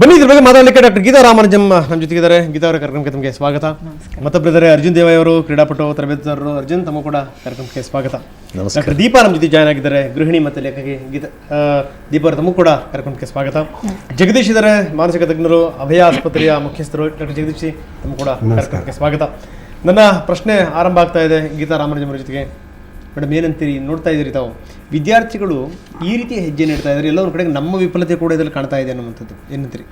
ಬನ್ನಿ ಇದ್ರ ಬಗ್ಗೆ ಮಾತಾಡಲಿಕ್ಕೆ ಡಾಕ್ಟರ್ ಗೀತಾ ರಾಮಾನುಜಂ ನಮ್ಮ ಜೊತೆಗಿದ್ದಾರೆ. ಗೀತಾ ಅವರ ಕಾರ್ಯಕ್ರಮಕ್ಕೆ ತಮಗೆ ಸ್ವಾಗತ. ಮತ್ತೊಬ್ಬರಿದ್ದಾರೆ ಅರ್ಜುನ್ ದೇವಾಯಿ ಅವರು, ಕ್ರೀಡಾಪಟು ತರಬೇತುದಾರರು. ಅರ್ಜುನ್, ತಮ್ಮ ಕೂಡ ಕಾರ್ಯಕ್ರಮಕ್ಕೆ ಸ್ವಾಗತ. ಡಾಕ್ಟರ್ ದೀಪಾ ನಮ್ಮ ಜೊತೆ ಜಾಯ್ನ್ ಆಗಿದ್ದಾರೆ, ಗೃಹಿಣಿ ಮತ್ತು ಲೇಖಕಿ. ದೀಪಾ ಅವರು ತಮಗೂ ಕೂಡ ಕಾರ್ಯಕ್ರಮಕ್ಕೆ ಸ್ವಾಗತ. ಜಗದೀಶ್ ಇದ್ದಾರೆ, ಮಾನಸಿಕ ತಜ್ಞರು, ಅಭಯ ಆಸ್ಪತ್ರೆಯ ಮುಖ್ಯಸ್ಥರು. ಡಾಕ್ಟರ್ ಜಗದೀಶ್, ತಮ್ಮ ಕೂಡ ಕಾರ್ಯಕ್ರಮಕ್ಕೆ ಸ್ವಾಗತ. ನನ್ನ ಪ್ರಶ್ನೆ ಆರಂಭ ಆಗ್ತಾ ಇದೆ ಗೀತಾ ರಾಮಾನುಜಂ ಅವರ ಜೊತೆಗೆ. ಮೇಡಮ್, ಏನಂತೀರಿ? ನೋಡ್ತಾ ಇದ್ದೀರಿ ತಾವು, ವಿದ್ಯಾರ್ಥಿಗಳು ಈ ರೀತಿಯ ಹೆಜ್ಜೆ ನೀಡ್ತಾ ಇದ್ದಾರೆ, ಎಲ್ಲ ಒಂದು ಕಡೆಗೆ ನಮ್ಮ ವಿಫಲತೆ ಕೂಡ ಇದರಲ್ಲಿ ಕಾಣ್ತಾ ಇದೆ ಅನ್ನುವಂಥದ್ದು. ಏನಂತೀರಿ?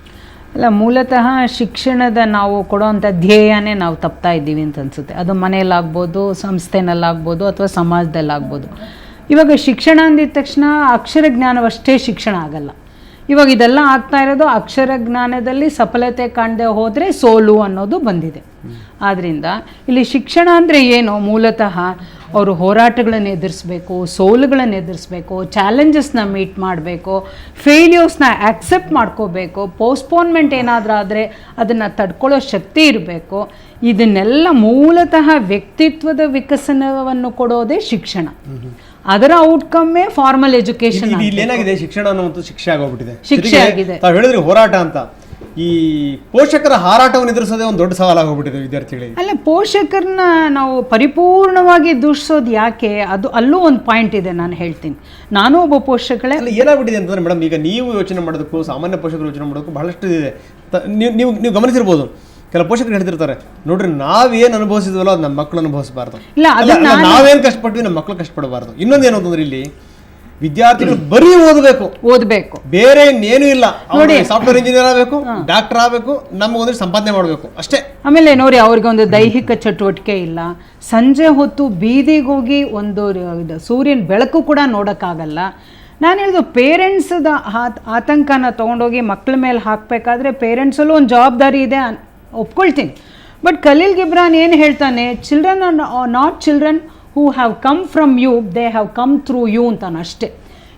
ಅಲ್ಲ, ಮೂಲತಃ ಶಿಕ್ಷಣದ ನಾವು ಕೊಡೋವಂಥ ಧ್ಯೇಯನೇ ನಾವು ತಪ್ತಾ ಇದ್ದೀವಿ ಅಂತ ಅನಿಸುತ್ತೆ. ಅದು ಮನೆಯಲ್ಲಾಗ್ಬೋದು, ಸಂಸ್ಥೆನಲ್ಲಾಗ್ಬೋದು, ಅಥವಾ ಸಮಾಜದಲ್ಲಾಗ್ಬೋದು. ಇವಾಗ ಶಿಕ್ಷಣ ಅಂದಿದ ತಕ್ಷಣ ಅಕ್ಷರ ಜ್ಞಾನವಷ್ಟೇ ಶಿಕ್ಷಣ ಆಗಲ್ಲ. ಇವಾಗ ಇದೆಲ್ಲ ಆಗ್ತಾ ಇರೋದು ಅಕ್ಷರ ಜ್ಞಾನದಲ್ಲಿ ಸಫಲತೆ ಕಾಣದೆ ಹೋದರೆ ಸೋಲು ಅನ್ನೋದು ಬಂದಿದೆ. ಆದ್ದರಿಂದ ಇಲ್ಲಿ ಶಿಕ್ಷಣ ಅಂದರೆ ಏನು? ಮೂಲತಃ ಅವರು ಹೋರಾಟಗಳನ್ನು ಎದುರಿಸ್ಬೇಕು, ಸೋಲುಗಳನ್ನು ಎದುರಿಸ್ಬೇಕು, ಚಾಲೆಂಜಸ್ನ ಮೀಟ್ ಮಾಡಬೇಕು, ಫೇಲ್ಯೂರ್ಸ್ನ ಆಕ್ಸೆಪ್ಟ್ ಮಾಡ್ಕೋಬೇಕು, ಪೋಸ್ಟ್ಪೋನ್ಮೆಂಟ್ ಏನಾದರೂ ಆದರೆ ಅದನ್ನು ತಡ್ಕೊಳ್ಳೋ ಶಕ್ತಿ ಇರಬೇಕು. ಇದನ್ನೆಲ್ಲ ಮೂಲತಃ ವ್ಯಕ್ತಿತ್ವದ ವಿಕಸನವನ್ನು ಕೊಡೋದೇ ಶಿಕ್ಷಣ. ಅದರ ಔಟ್ಕಮ್ಮೇ ಫಾರ್ಮಲ್ ಎಜುಕೇಶನ್. ಏನಾಗಿದೆ, ಶಿಕ್ಷಣ ಅನ್ನುವಂಥ ಶಿಕ್ಷೆ ಆಗೋಗ್ಬಿಟ್ಟಿದೆ. ಶಿಕ್ಷೆ ಆಗಿದೆ. ತಾವು ಹೇಳಿದ್ರಿ ಹೋರಾಟ ಅಂತ, ಈ ಪೋಷಕರ ಹಾರಾಟವನ್ನು ಎದುರಿಸೋದೇ ಒಂದು ದೊಡ್ಡ ಸವಾಲಾಗೋಗ್ಬಿಟ್ಟಿದೆ ವಿದ್ಯಾರ್ಥಿಗಳಿಗೆ. ಅಲ್ಲ, ಪೋಷಕರನ್ನ ನಾವು ಪರಿಪೂರ್ಣವಾಗಿ ದೂಷಿಸೋದು ಯಾಕೆ? ಅದು ಅಲ್ಲೂ ಒಂದು ಪಾಯಿಂಟ್ ಇದೆ, ನಾನು ಹೇಳ್ತೀನಿ. ನಾನು ಒಬ್ಬ ಪೋಷಕಳೇ. ಅಲ್ಲ, ಏನಾಗ್ಬಿಟ್ಟಿದೆ ಅಂತಂದ್ರೆ ಮೇಡಮ್, ಈಗ ನೀವು ಯೋಚನೆ ಮಾಡೋದಕ್ಕೂ ಸಾಮಾನ್ಯ ಪೋಷಕರು ಯೋಚನೆ ಮಾಡೋದಕ್ಕೂ ಬಹಳಷ್ಟು ಇದೆ. ನೀವು ಗಮನಿಸಿರ್ಬೋದು, ಕೆಲ ಪೋಷಕರು ಹೇಳ್ತಿರ್ತಾರೆ, ನೋಡ್ರಿ ನಾವೇನು ಅನುಭವಿಸಿದ್ವಲ್ಲ ಅದು ನಮ್ಮ ಮಕ್ಕಳು ಅನುಭವಿಸಬಾರ್ದು, ನಾವೇನು ಕಷ್ಟಪಟ್ವಿ ನಮ್ಮ ಮಕ್ಕಳು ಕಷ್ಟಪಡಬಾರ್ದು. ಇನ್ನೊಂದು ಏನು ಅಂತಂದ್ರೆ, ಇಲ್ಲಿ ವಿದ್ಯಾರ್ಥಿಗಳು ಬರೀ ಓದಬೇಕು, ಬೇರೆ ಇನ್ನೇನು ಇಲ್ಲ. ನೋಡಿ, ಸಾಫ್ಟ್ವೇರ್ ಇಂಜಿನಿಯರ್ ಆಗಬೇಕು, ಡಾಕ್ಟರ್ ಆಗಬೇಕು, ನಮಗೊಂದು ಸಂಪಾದನೆ ಮಾಡಬೇಕು ಅಷ್ಟೇ. ಆಮೇಲೆ ನೋಡಿ, ಅವ್ರಿಗೆ ಒಂದು ದೈಹಿಕ ಚಟುವಟಿಕೆ ಇಲ್ಲ. ಸಂಜೆ ಹೊತ್ತು ಬೀದಿಗೆ ಹೋಗಿ ಒಂದು ಸೂರ್ಯನ ಬೆಳಕು ಕೂಡ ನೋಡೋಕ್ಕಾಗಲ್ಲ. ನಾನು ಹೇಳಿದ್ದು, ಪೇರೆಂಟ್ಸ್ದ ಆತಂಕನ ತೊಗೊಂಡೋಗಿ ಮಕ್ಕಳ ಮೇಲೆ ಹಾಕಬೇಕಾದ್ರೆ ಪೇರೆಂಟ್ಸಲ್ಲೂ ಒಂದು ಜವಾಬ್ದಾರಿ ಇದೆ, ಒಪ್ಕೊಳ್ತೀನಿ. ಬಟ್ ಖಲೀಲ್ ಗಿಬ್ರಾನ್ ಏನು ಹೇಳ್ತಾನೆ? Children are not children who have come from you, they have come through you ಅಂತಾನೆ ಅಷ್ಟೇ.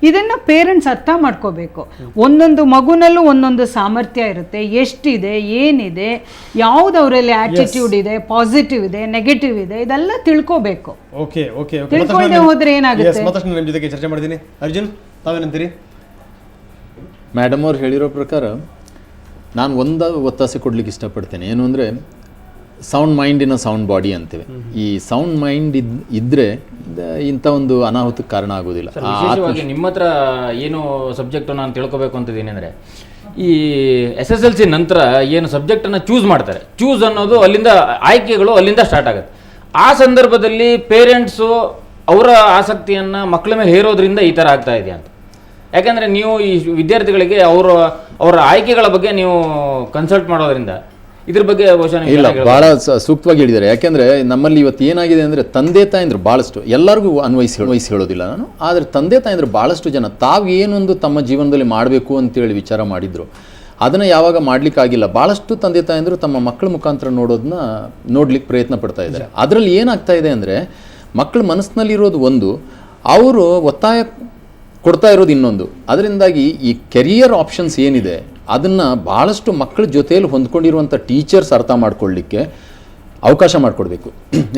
ಇದನ್ನು ಪೇರೆಂಟ್ಸ್ ಅರ್ಥ ಮಾಡ್ಕೋಬೇಕು. ಒಂದೊಂದು ಮಗುನಲ್ಲೂ ಒಂದೊಂದು ಸಾಮರ್ಥ್ಯ ಇರುತ್ತೆ, ಎಷ್ಟಿದೆ, ಏನಿದೆ, ಯಾವ್ದು ಅವರಲ್ಲಿ ಆಟಿಟ್ಯೂಡ್ ಇದೆ, ಪಾಸಿಟಿವ್ ಇದೆ, ನೆಗೆಟಿವ್ ಇದೆ, ಇದೆಲ್ಲ ತಿಳ್ಕೋಬೇಕು. ತಿಳ್ಕೊಳ್ಳದೆ ಹೋದ್ರೆ ಏನಾಗುತ್ತೆ? ನಿಮ್ಮ ಜೊತೆಗೆ ಚರ್ಚೆ ಮಾಡಿದ್ದೀನಿ. ಅರ್ಜುನ್, ತಾವೇನಂತೀರಿ? ಮೇಡಮ್ ಅವ್ರು ಹೇಳಿರೋ ಪ್ರಕಾರ ನಾನು ಒಂದು ಒತ್ತಾಸೆ ಕೊಡ್ಲಿಕ್ಕೆ ಇಷ್ಟಪಡ್ತೇನೆ. ಏನು ಅಂದರೆ, sound mind in a sound body ಅಂತೀವಿ. ಈ ಸೌಂಡ್ ಮೈಂಡ್ ಇದ್ದರೆ ಇಂಥ ಒಂದು ಅನಾಹುತಕ್ಕೆ ಕಾರಣ ಆಗೋದಿಲ್ಲ. ವಿಶೇಷವಾಗಿ ನಿಮ್ಮ ಹತ್ರ ಏನು ಸಬ್ಜೆಕ್ಟು ನಾನು ತಿಳ್ಕೊಬೇಕು ಅಂತಿದ್ದೀನಿ ಅಂದರೆ, ಈ SSLC ನಂತರ ಏನು ಸಬ್ಜೆಕ್ಟನ್ನು ಚೂಸ್ ಮಾಡ್ತಾರೆ, ಚೂಸ್ ಅನ್ನೋದು ಅಲ್ಲಿಂದ ಆಯ್ಕೆಗಳು ಅಲ್ಲಿಂದ ಸ್ಟಾರ್ಟ್ ಆಗುತ್ತೆ. ಆ ಸಂದರ್ಭದಲ್ಲಿ ಪೇರೆಂಟ್ಸು ಅವರ ಆಸಕ್ತಿಯನ್ನು ಮಕ್ಕಳ ಮೇಲೆ ಹೇರೋದ್ರಿಂದ ಈ ಥರ ಆಗ್ತಾ ಇದೆ ಅಂತ. ಯಾಕಂದರೆ ನೀವು ಈ ವಿದ್ಯಾರ್ಥಿಗಳಿಗೆ ಅವರ ಆಯ್ಕೆಗಳ ಬಗ್ಗೆ ನೀವು ಕನ್ಸಲ್ಟ್ ಮಾಡೋದ್ರಿಂದ ಇದ್ರ ಬಗ್ಗೆ ಇಲ್ಲ, ಭಾಳ ಸೂಕ್ತವಾಗಿ ಹೇಳಿದ್ದಾರೆ. ಯಾಕೆಂದರೆ ನಮ್ಮಲ್ಲಿ ಇವತ್ತು ಏನಾಗಿದೆ ಅಂದರೆ, ತಂದೆ ತಾಯಂದ್ರು ಭಾಳಷ್ಟು, ಎಲ್ಲರಿಗೂ ಅನ್ವಯಿಸಿ ಹೇಳೋದಿಲ್ಲ ನಾನು, ಆದರೆ ತಂದೆ ತಾಯಂದ್ರು ಭಾಳಷ್ಟು ಜನ ತಾವು ಏನೊಂದು ತಮ್ಮ ಜೀವನದಲ್ಲಿ ಮಾಡಬೇಕು ಅಂತೇಳಿ ವಿಚಾರ ಮಾಡಿದ್ರು, ಅದನ್ನು ಯಾವಾಗ ಮಾಡಲಿಕ್ಕಾಗಿಲ್ಲ. ಭಾಳಷ್ಟು ತಂದೆ ತಾಯಂದ್ರು ತಮ್ಮ ಮಕ್ಕಳ ಮುಖಾಂತರ ನೋಡ್ಲಿಕ್ಕೆ ಪ್ರಯತ್ನ ಪಡ್ತಾ ಇದ್ದಾರೆ. ಅದರಲ್ಲಿ ಏನಾಗ್ತಾ ಇದೆ ಅಂದರೆ, ಮಕ್ಕಳ ಮನಸ್ಸಿನಲ್ಲಿರೋದು ಒಂದು, ಅವರು ಒತ್ತಾಯ ಕೊಡ್ತಾ ಇರೋದು ಇನ್ನೊಂದು. ಅದರಿಂದಾಗಿ ಈ ಕೆರಿಯರ್ ಆಪ್ಷನ್ಸ್ ಏನಿದೆ ಅದನ್ನು ಭಾಳಷ್ಟು ಮಕ್ಕಳ ಜೊತೆಯಲ್ಲಿ ಹೊಂದ್ಕೊಂಡಿರುವಂಥ ಟೀಚರ್ಸ್ ಅರ್ಥ ಮಾಡ್ಕೊಳ್ಳಿಕ್ಕೆ ಅವಕಾಶ ಮಾಡಿಕೊಡ್ಬೇಕು.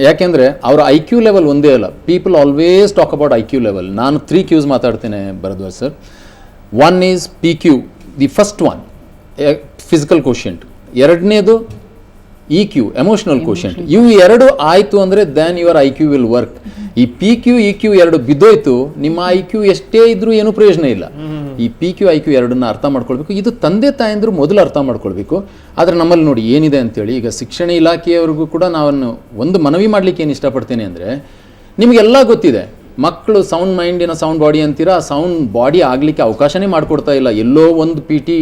ಯಾಕೆಂದರೆ ಅವರ IQ ಲೆವೆಲ್ ಒಂದೇ ಅಲ್ಲ. People always talk about IQ level. ನಾನು 3 Qs ಮಾತಾಡ್ತೇನೆ Bharadwaj sir. 1 is PQ, the first one, physical quotient. ಎರಡನೇದು EQ, ಎಮೋಷನಲ್ ಕೋಶೆಂಟ್. ಇವು ಎರಡು ಆಯಿತು ಅಂದರೆ then your IQ will work. ಈ PQ EQ ಎರಡು ಬಿದ್ದೋಯ್ತು, ನಿಮ್ಮ IQ ಎಷ್ಟೇ ಇದ್ರೂ ಏನೂ ಪ್ರಯೋಜನ ಇಲ್ಲ. ಈ PQ IQ ಎರಡನ್ನ ಅರ್ಥ ಮಾಡ್ಕೊಳ್ಬೇಕು. ಇದು ತಂದೆ ತಾಯಂದ್ರು ಮೊದಲು ಅರ್ಥ ಮಾಡ್ಕೊಳ್ಬೇಕು. ಆದರೆ ನಮ್ಮಲ್ಲಿ ನೋಡಿ ಏನಿದೆ ಅಂತೇಳಿ, ಈಗ ಶಿಕ್ಷಣ ಇಲಾಖೆಯವ್ರಿಗೂ ಕೂಡ ನಾನು ಒಂದು ಮನವಿ ಮಾಡಲಿಕ್ಕೆ ಏನು ಇಷ್ಟಪಡ್ತೇನೆ ಅಂದರೆ, ನಿಮಗೆಲ್ಲ ಗೊತ್ತಿದೆ, ಮಕ್ಕಳು ಸೌಂಡ್ ಮೈಂಡಿನ ಸೌಂಡ್ ಬಾಡಿ ಅಂತೀರಾ, ಸೌಂಡ್ ಬಾಡಿ ಆಗಲಿಕ್ಕೆ ಅವಕಾಶನೇ ಮಾಡಿಕೊಡ್ತಾ ಇಲ್ಲ. ಎಲ್ಲೋ ಒಂದು PT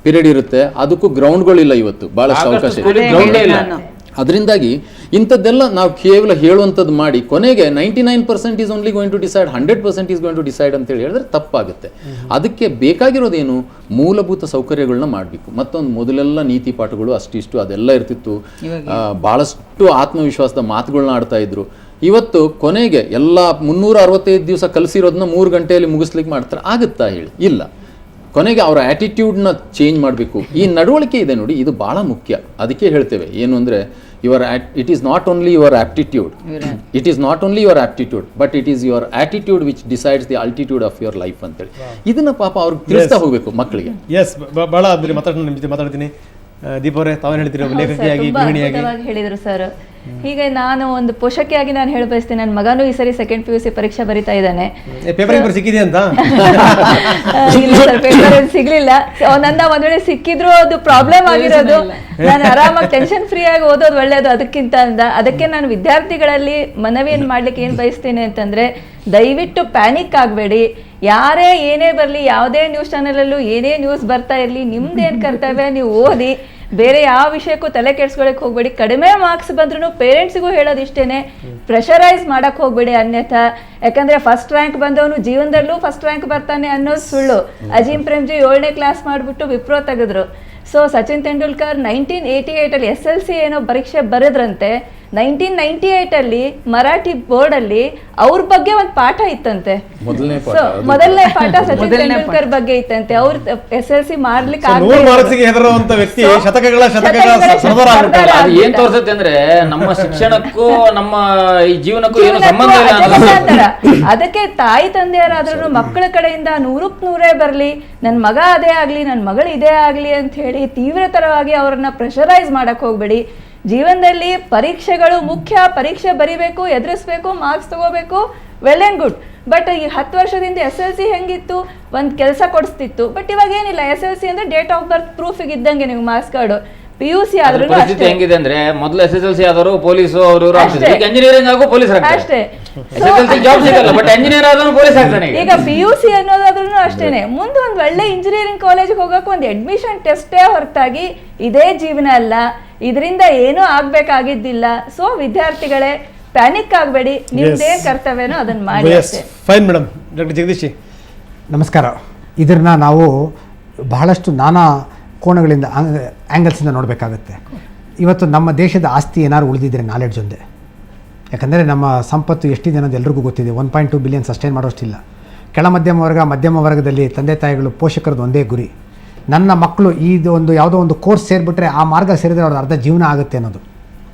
ಪೀರಿಯಡ್ ಇರುತ್ತೆ, ಅದಕ್ಕೂ ಗ್ರೌಂಡ್ಗಳಿಲ್ಲ ಇವತ್ತು, ಭಾಳಷ್ಟು ಅವಕಾಶ ಇಲ್ಲ. ಅದರಿಂದಾಗಿ ಇಂಥದ್ದೆಲ್ಲ ನಾವು ಕೇವಲ ಹೇಳುವಂಥದ್ದು ಮಾಡಿ ಕೊನೆಗೆ 99% is only going to decide, 100% is going to decide ಅಂತೇಳಿ ಹೇಳಿದ್ರೆ ತಪ್ಪಾಗುತ್ತೆ. ಅದಕ್ಕೆ ಬೇಕಾಗಿರೋದೇನು? ಮೂಲಭೂತ ಸೌಕರ್ಯಗಳನ್ನ ಮಾಡಬೇಕು. ಮತ್ತೊಂದು, ಮೊದಲೆಲ್ಲ ನೀತಿ ಪಾಠಗಳು ಅಷ್ಟಿಷ್ಟು ಅದೆಲ್ಲ ಇರ್ತಿತ್ತು, ಭಾಳಷ್ಟು ಆತ್ಮವಿಶ್ವಾಸದ ಮಾತುಗಳನ್ನ ಆಡ್ತಾ ಇದ್ರು. ಇವತ್ತು ಕೊನೆಗೆ ಎಲ್ಲ 365 ದಿವಸ ಕಲಿಸಿರೋದನ್ನ 3 ಗಂಟೆಯಲ್ಲಿ ಮುಗಿಸ್ಲಿಕ್ಕೆ ಮಾಡ್ತಾರೆ. ಆಗುತ್ತಾ ಹೇಳಿ? ಇಲ್ಲ. ಕೊನೆಗೆ ಅವರ ಆ್ಯಟಿಟ್ಯೂಡ್ನ ಚೇಂಜ್ ಮಾಡಬೇಕು. ಈ ನಡವಳಿಕೆ ಇದೆ ನೋಡಿ, ಇದು ಭಾಳ ಮುಖ್ಯ. ಅದಕ್ಕೆ ಹೇಳ್ತೇವೆ ಏನು ಅಂದರೆ, it is not only your aptitude, it is not only your aptitude, but it is your attitude which decides the altitude of your life ಅಂತೇಳಿ ಇದನ್ನ ಪಾಪ ಅವ್ರಿಗೆ ತಿಳಿಸ್ತಾ ಹೋಗ್ಬೇಕು ಮಕ್ಕಳಿಗೆ. ಎಸ್, ಭಾಳ ಅಂದ್ರೆ ನಿಮ್ಮ ಜೊತೆ ಮಾತಾಡ್ತೀನಿ. ದೀಪ ಅವರೇ, ತಾವೇನು ಹೇಳ್ತೀರಿ ಲೇಖಕಿಯಾಗಿ, ಗೃಹಿಣಿಯಾಗಿ? ಹೇಳಿದ್ರು ಸರ್. ಹೀಗೆ ನಾನು ಒಂದು ಪೋಷಕಿಯಾಗಿ ನಾನು ಹೇಳ ಬಯಸ್ತೀನಿ, ನನ್ನ ಮಗನೂ ಈ ಸರಿ ಸೆಕೆಂಡ್ PUC ಪರೀಕ್ಷೆ ಬರಿತಾ ಇದ್ದಾನೆ. ಪೇಪರ್ ಸಿಕ್ಕಿದೆ ಅಂತ? ಇಲ್ಲ ಸರ್, ಪೇಪರ್ ಸಿಗ್ಲಿಲ್ಲ. ನನ್ನ ಒಂದ್ ವೇಳೆ ಸಿಕ್ಕಿದ್ರು ಅದು ಪ್ರಾಬ್ಲಮ್ ಆಗಿರೋದು. ನಾನು ಆರಾಮಾಗಿ ಟೆನ್ಷನ್ ಫ್ರೀ ಆಗಿ ಓದೋದು ಒಳ್ಳೇದು ಅದಕ್ಕಿಂತ ಅದಕ್ಕೆ ನಾನು ವಿದ್ಯಾರ್ಥಿಗಳಲ್ಲಿ ಮನವಿ ಏನ್ ಮಾಡ್ಲಿಕ್ಕೆ ಏನ್ ಬಯಸ್ತೀನಿ ಅಂತಂದ್ರೆ, ದಯವಿಟ್ಟು ಪ್ಯಾನಿಕ್ ಆಗಬೇಡಿ. ಯಾರೇ ಏನೇ ಬರಲಿ, ಯಾವುದೇ ನ್ಯೂಸ್ ಚಾನೆಲಲ್ಲೂ ಏನೇ ನ್ಯೂಸ್ ಬರ್ತಾ ಇರಲಿ, ನಿಮ್ದೇನು ಕರ್ತವ್ಯ ನೀವು ಓದಿ, ಬೇರೆ ಯಾವ ವಿಷಯಕ್ಕೂ ತಲೆ ಕೆಡ್ಸ್ಕೊಳಕ್ ಹೋಗ್ಬೇಡಿ. ಕಡಿಮೆ ಮಾರ್ಕ್ಸ್ ಬಂದ್ರೂ ಪೇರೆಂಟ್ಸಿಗೂ ಹೇಳೋದು ಇಷ್ಟೇನೆ, ಪ್ರೆಷರೈಸ್ ಮಾಡಕ್ ಹೋಗ್ಬೇಡಿ ಅನ್ಯಥಾ. ಯಾಕಂದ್ರೆ ಫಸ್ಟ್ ರ್ಯಾಂಕ್ ಬಂದವನು ಜೀವನದಲ್ಲೂ ಫಸ್ಟ್ ರ್ಯಾಂಕ್ ಬರ್ತಾನೆ ಅನ್ನೋದು ಸುಳ್ಳು. ಅಜೀಂ ಪ್ರೇಮ್ಜಿ 7ನೇ ಕ್ಲಾಸ್ ಮಾಡಿಬಿಟ್ಟು ವಿಪ್ರೋ ತೆಗೆದ್ರು. ಸೊ ಸಚಿನ್ ತೆಂಡೂಲ್ಕರ್ 1988 SLC ಏನೋ ಪರೀಕ್ಷೆ ಬರೆದ್ರಂತೆ. 1998 ಮರಾಠಿ ಬೋರ್ಡಲ್ಲಿ ಅವ್ರ ಬಗ್ಗೆ ಒಂದು ಪಾಠ ಇತ್ತಂತೆ. ಮೊದಲನೇ ಪಾಠ ಸಚಿನ್ ತೆಂಡೂಲ್ಕರ್ ಬಗ್ಗೆ ಇತ್ತಂತೆ. ಅವ್ರ SLC ಮಾಡ್ಲಿಕ್ಕೆ ಏನ್ ತೋರ್ಸತ್ತೆ ಅಂದ್ರೆ ನಮ್ಮ ಶಿಕ್ಷಣಕ್ಕೂ ನಮ್ಮ ಈ ಜೀವನಕ್ಕೂ ಏನು ಸಂಬಂಧ ಇಲ್ಲ. ಅದಕ್ಕೆ ತಾಯಿ ತಂದೆಯರಾದ್ರೂ ಮಕ್ಕಳ ಕಡೆಯಿಂದ 100ಕ್ಕೆ 100 ಬರ್ಲಿ, ನನ್ ಮಗ ಅದೇ ಆಗ್ಲಿ, ನನ್ ಮಗಳು ಇದೇ ಆಗ್ಲಿ ಅಂತ ಹೇಳಿ ತೀವ್ರತರವಾಗಿ ಅವ್ರನ್ನ ಪ್ರೆಷರೈಸ್ ಮಾಡಕ್ ಹೋಗ್ಬೇಡಿ. ಜೀವನದಲ್ಲಿ ಪರೀಕ್ಷೆಗಳು ಮುಖ್ಯ. ಪರೀಕ್ಷೆ ಬರಿಬೇಕು, ಎದುರಿಸ್ಬೇಕು, ಮಾರ್ಕ್ಸ್ ತಗೋಬೇಕು, ವೆಲ್ ಅಂಡ್ ಗುಡ್. ಬಟ್ ಈ 10 ವರ್ಷದಿಂದ SLC ಹೆಂಗಿತ್ತು, ಒಂದ್ ಕೆಲಸ ಕೊಡಿಸ್ತಿತ್ತು. ಬಟ್ ಇವಾಗ ಏನಿಲ್ಲ. SLC ಅಂದ್ರೆ ಡೇಟ್ ಆಫ್ ಬರ್ತ್ ಪ್ರೂಫ್ ಇದ್ದಂಗೆ ನೀವು ಮಾರ್ಕ್ಸ್ ಕಾರ್ಡ್. PUC ಆದ್ರೂ ಪರಿಸ್ಥಿತಿ ಹೆಂಗಿದೆ ಅಂದ್ರೆ, ಮೊದಲು SSLC ಆದವರು ಪೊಲೀಸು ಅವರು ಇಂಜಿನಿಯರಿಂಗ್ ಆಗೋ ಪೊಲೀಸ್ ಅಷ್ಟೇ. ಜಾಬ್ ಸಿಗಲ್ಲ, ಬಟ್ ಇಂಜಿನಿಯರ್ ಆದವನು ಪೊಲೀಸ್ ಆಗ್ತಾನೆ. ಈಗ PUC ಅನ್ನೋದಾದ್ರೂ ಅಷ್ಟೇನೆ. ಮುಂದೆ ಒಂದ್ ಒಳ್ಳೆ ಇಂಜಿನಿಯರಿಂಗ್ ಕಾಲೇಜ್ಗೆ ಹೋಗಕ್ಕೆ ಒಂದು ಅಡ್ಮಿಷನ್ ಟೆಸ್ಟೇ ಹೊರತಾಗಿ ಇದೇ ಜೀವನ ಅಲ್ಲ. ಇದರಿಂದ ಏನೂ ಆಗ್ಬೇಕಾಗಿದ್ದಿಲ್ಲ. ಸೊ ವಿದ್ಯಾರ್ಥಿಗಳೇ, ಪ್ಯಾನಿಕ್ ಆಗಬೇಡಿ. ನಿಮ್ದೇನ್ ಕರ್ತವ್ಯನೋ ಅದನ್ನ ಮಾಡಿ. Fine madam. ಡಾಕ್ಟರ್ ಜಗದೀಶ್ ನಮಸ್ಕಾರ. ಇದನ್ನ ನಾವು ಬಹಳಷ್ಟು ನಾನಾ ಕೋಣಗಳಿಂದ, ಆ್ಯಂಗಲ್ಸಿಂದ ನೋಡಬೇಕಾಗತ್ತೆ. ಇವತ್ತು ನಮ್ಮ ದೇಶದ ಆಸ್ತಿ ಏನಾದ್ರು ಉಳಿದಿದ್ರೆ ನಾಲೆಡ್ಜ್ ಒಂದೇ. ಯಾಕಂದರೆ ನಮ್ಮ ಸಂಪತ್ತು ಎಷ್ಟಿದೆ ಅನ್ನೋದು ಎಲ್ರಿಗೂ ಗೊತ್ತಿದೆ. 1.2 ಬಿಲಿಯನ್ ಸಸ್ಟೈನ್ ಮಾಡೋಷ್ಟಿಲ್ಲ. ಕೆಳ ಮಧ್ಯಮ ವರ್ಗದಲ್ಲಿ ತಂದೆ ತಾಯಿಗಳು, ಪೋಷಕರದ್ದು ಒಂದೇ ಗುರಿ, ನನ್ನ ಮಕ್ಕಳು ಯಾವುದೋ ಒಂದು ಕೋರ್ಸ್ ಸೇರಿಬಿಟ್ರೆ, ಆ ಮಾರ್ಗ ಸೇರಿದ್ರೆ ಅವ್ರದ್ದು ಅರ್ಧ ಜೀವನ ಆಗುತ್ತೆ ಅನ್ನೋದು.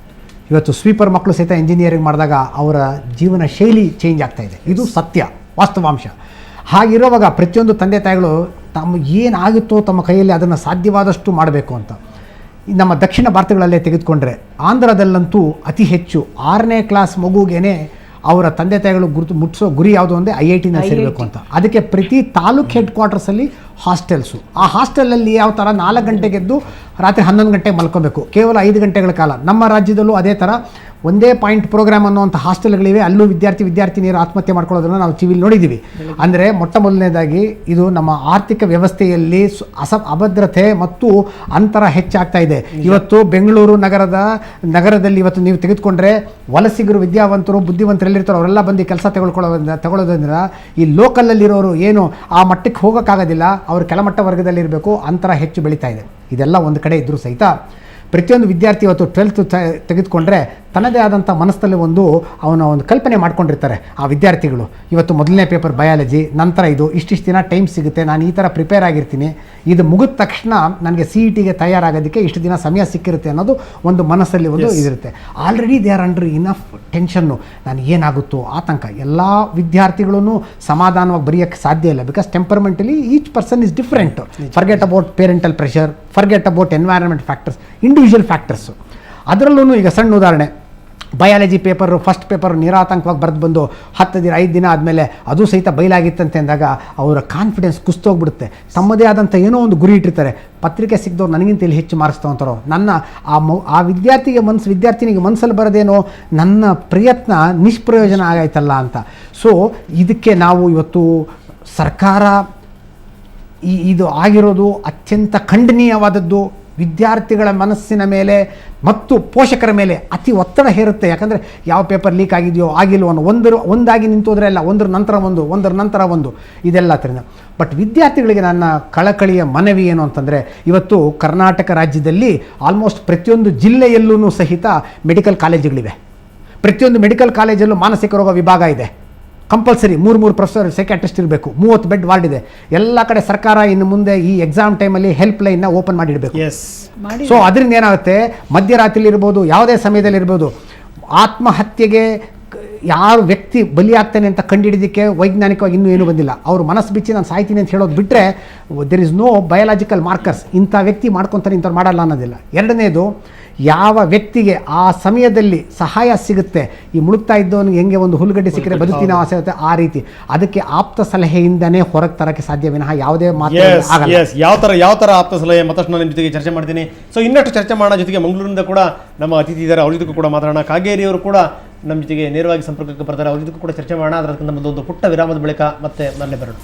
ಇವತ್ತು ಸ್ವೀಪರ್ ಮಕ್ಕಳು ಸಹಿತ ಇಂಜಿನಿಯರಿಂಗ್ ಮಾಡಿದಾಗ ಅವರ ಜೀವನ ಶೈಲಿ ಚೇಂಜ್ ಆಗ್ತಾ ಇದೆ. ಇದು ಸತ್ಯ, ವಾಸ್ತವಾಂಶ. ಹಾಗಿರುವಾಗ ಪ್ರತಿಯೊಂದು ತಂದೆ ತಾಯಿಗಳು ಏನಾಗುತ್ತೋ ತಮ್ಮ ಕೈಯಲ್ಲಿ ಅದನ್ನು ಸಾಧ್ಯವಾದಷ್ಟು ಮಾಡಬೇಕು ಅಂತ. ನಮ್ಮ ದಕ್ಷಿಣ ಭಾರತಗಳಲ್ಲೇ ತೆಗೆದುಕೊಂಡ್ರೆ, ಆಂಧ್ರದಲ್ಲಂತೂ ಅತಿ ಹೆಚ್ಚು 6ನೇ ಕ್ಲಾಸ್ ಮಗುಗೇನೆ ಅವರ ತಂದೆ ತಾಯಿಗಳು ಮುಟ್ಟಿಸೋ ಗುರಿ ಯಾವುದು ಅಂದರೆ IITನಲ್ಲಿ ಸೇರಬೇಕು ಅಂತ. ಅದಕ್ಕೆ ಪ್ರತಿ ತಾಲೂಕ್ ಹೆಡ್ ಕ್ವಾರ್ಟರ್ಸಲ್ಲಿ ಹಾಸ್ಟೆಲ್ಸು. ಆ ಹಾಸ್ಟೆಲಲ್ಲಿ ಯಾವ ಥರ 4 ಗಂಟೆಗೆ ಎದ್ದು ರಾತ್ರಿ 11 ಗಂಟೆಗೆ ಮಲ್ಕೊಬೇಕು, ಕೇವಲ 5 ಗಂಟೆಗಳ ಕಾಲ. ನಮ್ಮ ರಾಜ್ಯದಲ್ಲೂ ಅದೇ ಥರ ಒಂದೇ ಪಾಯಿಂಟ್ ಪ್ರೋಗ್ರಾಮ್ ಅನ್ನುವಂಥ ಹಾಸ್ಟೆಲ್ಗಳಿವೆ. ಅಲ್ಲೂ ವಿದ್ಯಾರ್ಥಿನಿಯರು ಆತ್ಮಹತ್ಯೆ ಮಾಡ್ಕೊಳ್ಳೋದನ್ನು ನಾವು ಟಿವಿಲಿ ನೋಡಿದ್ದೀವಿ. ಅಂದರೆ ಮೊದಲನೇದಾಗಿ ಇದು ನಮ್ಮ ಆರ್ಥಿಕ ವ್ಯವಸ್ಥೆಯಲ್ಲಿ ಅಭದ್ರತೆ ಮತ್ತು ಅಂತರ ಹೆಚ್ಚಾಗ್ತಾ ಇದೆ. ಇವತ್ತು ಬೆಂಗಳೂರು ನಗರದಲ್ಲಿ ಇವತ್ತು ನೀವು ತೆಗೆದುಕೊಂಡ್ರೆ, ವಲಸಿಗರು, ವಿದ್ಯಾವಂತರು, ಬುದ್ಧಿವಂತರು ಎಲ್ಲಿರ್ತಾರೋ ಅವರೆಲ್ಲ ಬಂದು ಕೆಲಸ ತಗೊಳ್ಳೋದ್ರಿಂದ ಈ ಲೋಕಲಲ್ಲಿರೋರು ಏನು ಆ ಮಟ್ಟಕ್ಕೆ ಹೋಗೋಕ್ಕಾಗೋದಿಲ್ಲ. ಅವರು ಕೆಳಮಟ್ಟ ವರ್ಗದಲ್ಲಿರಬೇಕು. ಅಂತರ ಹೆಚ್ಚು ಬೆಳೀತಾ ಇದೆ. ಇದೆಲ್ಲ ಒಂದು ಕಡೆ ಇದ್ದರೂ ಸಹಿತ ಪ್ರತಿಯೊಂದು ವಿದ್ಯಾರ್ಥಿ ಇವತ್ತು 12th ತೆಗೆದುಕೊಂಡ್ರೆ ತನ್ನದೇ ಆದಂಥ ಮನಸ್ಸಲ್ಲಿ ಒಂದು ಕಲ್ಪನೆ ಮಾಡ್ಕೊಂಡಿರ್ತಾರೆ ಆ ವಿದ್ಯಾರ್ಥಿಗಳು. ಇವತ್ತು ಮೊದಲನೇ ಪೇಪರ್ ಬಯಾಲಜಿ, ನಂತರ ಇಷ್ಟಿಷ್ಟು ದಿನ ಟೈಮ್ ಸಿಗುತ್ತೆ, ನಾನು ಈ ಥರ ಪ್ರಿಪೇರ್ ಆಗಿರ್ತೀನಿ, ಇದು ಮುಗಿದ ತಕ್ಷಣ ನನಗೆ CETಗೆ ತಯಾರಾಗೋದಕ್ಕೆ ಇಷ್ಟು ದಿನ ಸಮಯ ಸಿಕ್ಕಿರುತ್ತೆ ಅನ್ನೋದು ಒಂದು ಮನಸ್ಸಲ್ಲಿ ಇದಿರುತ್ತೆ. Already they are under enough ಟೆನ್ಷನ್ನು. ನಾನು ಏನಾಗುತ್ತೋ ಆತಂಕ. ಎಲ್ಲ ವಿದ್ಯಾರ್ಥಿಗಳೂ ಸಮಾಧಾನವಾಗಿ ಬರೆಯೋಕ್ಕೆ ಸಾಧ್ಯ ಇಲ್ಲ. Because temperamentally each person is different. Forget about parental pressure, forget about environment factors, individual factors. ಅದರಲ್ಲೂ ಈಗ ಸಣ್ಣ ಉದಾಹರಣೆ, ಬಯಾಲಜಿ ಪೇಪರು, ಫಸ್ಟ್ ಪೇಪರ್ ನಿರಾತಂಕವಾಗಿ ಬರೆದು ಬಂದು 5 ದಿನ ಆದಮೇಲೆ ಅದು ಸಹಿತ ಬಯಲಾಗಿತ್ತಂತೆ ಅಂದಾಗ ಅವರ ಕಾನ್ಫಿಡೆನ್ಸ್ ಕುಸ್ತೋಗ್ಬಿಡುತ್ತೆ. ತಮ್ಮದೇ ಆದಂಥ ಏನೋ ಒಂದು ಗುರಿ ಇಟ್ಟಿರ್ತಾರೆ. ಪತ್ರಿಕೆ ಸಿಗ್ದವ್ರು ನನಗಿಂತ ಇಲ್ಲಿ ಹೆಚ್ಚು ಮಾರ್ಕ್ಸ್ ತೊಗೊತಾರೋ, ನನ್ನ ಆ ವಿದ್ಯಾರ್ಥಿನಿಗೆ ಮನಸ್ಸಲ್ಲಿ ಬರೋದೇನೋ ನನ್ನ ಪ್ರಯತ್ನ ನಿಷ್ಪ್ರಯೋಜನ ಆಗಾಯ್ತಲ್ಲ ಅಂತ. ಸೊ ಇದಕ್ಕೆ ನಾವು ಇವತ್ತು ಸರ್ಕಾರ ಇದು ಆಗಿರೋದು ಅತ್ಯಂತ ಖಂಡನೀಯವಾದದ್ದು. ವಿದ್ಯಾರ್ಥಿಗಳ ಮನಸ್ಸಿನ ಮೇಲೆ ಮತ್ತು ಪೋಷಕರ ಮೇಲೆ ಅತಿ ಒತ್ತಡ ಹೇರುತ್ತೆ. ಯಾಕಂದರೆ ಯಾವ ಪೇಪರ್ ಲೀಕ್ ಆಗಿದೆಯೋ ಆಗಿಲ್ವೋ ಒಂದಾಗಿ ನಿಂತೋದ್ರೆ ಅಲ್ಲ, ಒಂದರ ನಂತರ ಒಂದು ಇದೆಲ್ಲ ಅದರಿಂದ. ಬಟ್ ವಿದ್ಯಾರ್ಥಿಗಳಿಗೆ ನನ್ನ ಕಳಕಳಿಯ ಮನವಿ ಏನು ಅಂತಂದರೆ, ಇವತ್ತು ಕರ್ನಾಟಕ ರಾಜ್ಯದಲ್ಲಿ ಆಲ್ಮೋಸ್ಟ್ ಪ್ರತಿಯೊಂದು ಜಿಲ್ಲೆಯಲ್ಲೂ ಸಹಿತ ಮೆಡಿಕಲ್ ಕಾಲೇಜುಗಳಿವೆ. ಪ್ರತಿಯೊಂದು ಮೆಡಿಕಲ್ ಕಾಲೇಜಲ್ಲೂ ಮಾನಸಿಕ ರೋಗ ವಿಭಾಗ ಇದೆ. ಕಂಪಲ್ಸರಿ 3 ಪ್ರೊಫೆಸರ್ ಸೈಕ್ಯಾಟ್ರಿಸ್ಟ್ ಇರಬೇಕು, 30 ಬೆಡ್ ವಾರ್ಡ್ ಇದೆ. ಎಲ್ಲ ಕಡೆ ಸರ್ಕಾರ ಇನ್ನು ಮುಂದೆ ಈ ಎಕ್ಸಾಮ್ ಟೈಮಲ್ಲಿ ಹೆಲ್ಪ್ ಲೈನ್ನ ಓಪನ್ ಮಾಡಿಡಬೇಕು. ಸೊ ಅದರಿಂದ ಏನಾಗುತ್ತೆ, ಮಧ್ಯರಾತ್ರಿಲಿ ಇರ್ಬೋದು, ಯಾವುದೇ ಸಮಯದಲ್ಲಿ ಇರ್ಬೋದು, ಆತ್ಮಹತ್ಯೆಗೆ ಯಾರು ವ್ಯಕ್ತಿ ಬಲಿಯಾಗ್ತಾನೆ ಅಂತ ಕಂಡುಹಿಡಿದಕ್ಕೆ ವೈಜ್ಞಾನಿಕವಾಗಿ ಇನ್ನೂ ಏನೂ ಬಂದಿಲ್ಲ. ಅವರು ಮನಸ್ಸು ಬಿಚ್ಚಿ ನಾನು ಸಾಯ್ತೀನಿ ಅಂತ ಹೇಳೋದು ಬಿಟ್ಟರೆ there is no biological markers ಇಂಥ ವ್ಯಕ್ತಿ ಮಾಡ್ಕೊತಾನೆ ಇಂಥವ್ರು ಮಾಡಲ್ಲ ಅನ್ನೋದಿಲ್ಲ. ಎರಡನೇದು, ಯಾವ ವ್ಯಕ್ತಿಗೆ ಆ ಸಮಯದಲ್ಲಿ ಸಹಾಯ ಸಿಗುತ್ತೆ, ಈ ಮುಳುಗ್ತಾ ಇದ್ದವನಿಗೆ ಹೆಂಗೆ ಒಂದು ಹುಲ್ಲುಗಡ್ಡೆ ಸಿಕ್ಕರೆ ಬದುಕಿನ ಆಸೆ ಇರುತ್ತೆ ಆ ರೀತಿ, ಅದಕ್ಕೆ ಆಪ್ತ ಸಲಹೆಯಿಂದನೇ ಹೊರಗೆ ತರಕ್ಕೆ ಸಾಧ್ಯ ವಿನಃ ಯಾವುದೇ ಮಾತು ಆಗಲ್ಲ. ಯಾವ ಥರ ಆಪ್ತ ಸಲಹೆ ಮತ್ತಷ್ಟು ನಾನು ನಿಮ್ಮ ಜೊತೆಗೆ ಚರ್ಚೆ ಮಾಡ್ತೀನಿ. ಸೊ ಇನ್ನಷ್ಟು ಚರ್ಚೆ ಮಾಡೋಣ. ಜೊತೆಗೆ ಮಂಗಳೂರಿನಿಂದ ಕೂಡ ನಮ್ಮ ಅತಿಥಿ ಇದ್ದಾರೆ, ಅವ್ರ ಜೊತೆಗೂ ಕೂಡ ಮಾತಾಡೋಣ. ಕಾಗೇರಿಯವರು ಕೂಡ ನಮ್ಮ ಜೊತೆಗೆ ನೇರವಾಗಿ ಸಂಪರ್ಕಕ್ಕೆ ಬರ್ತಾರೆ, ಅವ್ರ ಜೊತೆಗೂ ಕೂಡ ಚರ್ಚೆ ಮಾಡೋಣ. ಅದಕ್ಕಿಂತ ಒಂದು ಪುಟ್ಟ ವಿರಾಮದ ಬಳಿಕ ಮತ್ತೆ ಮರಳಿ ಬರೋಣ.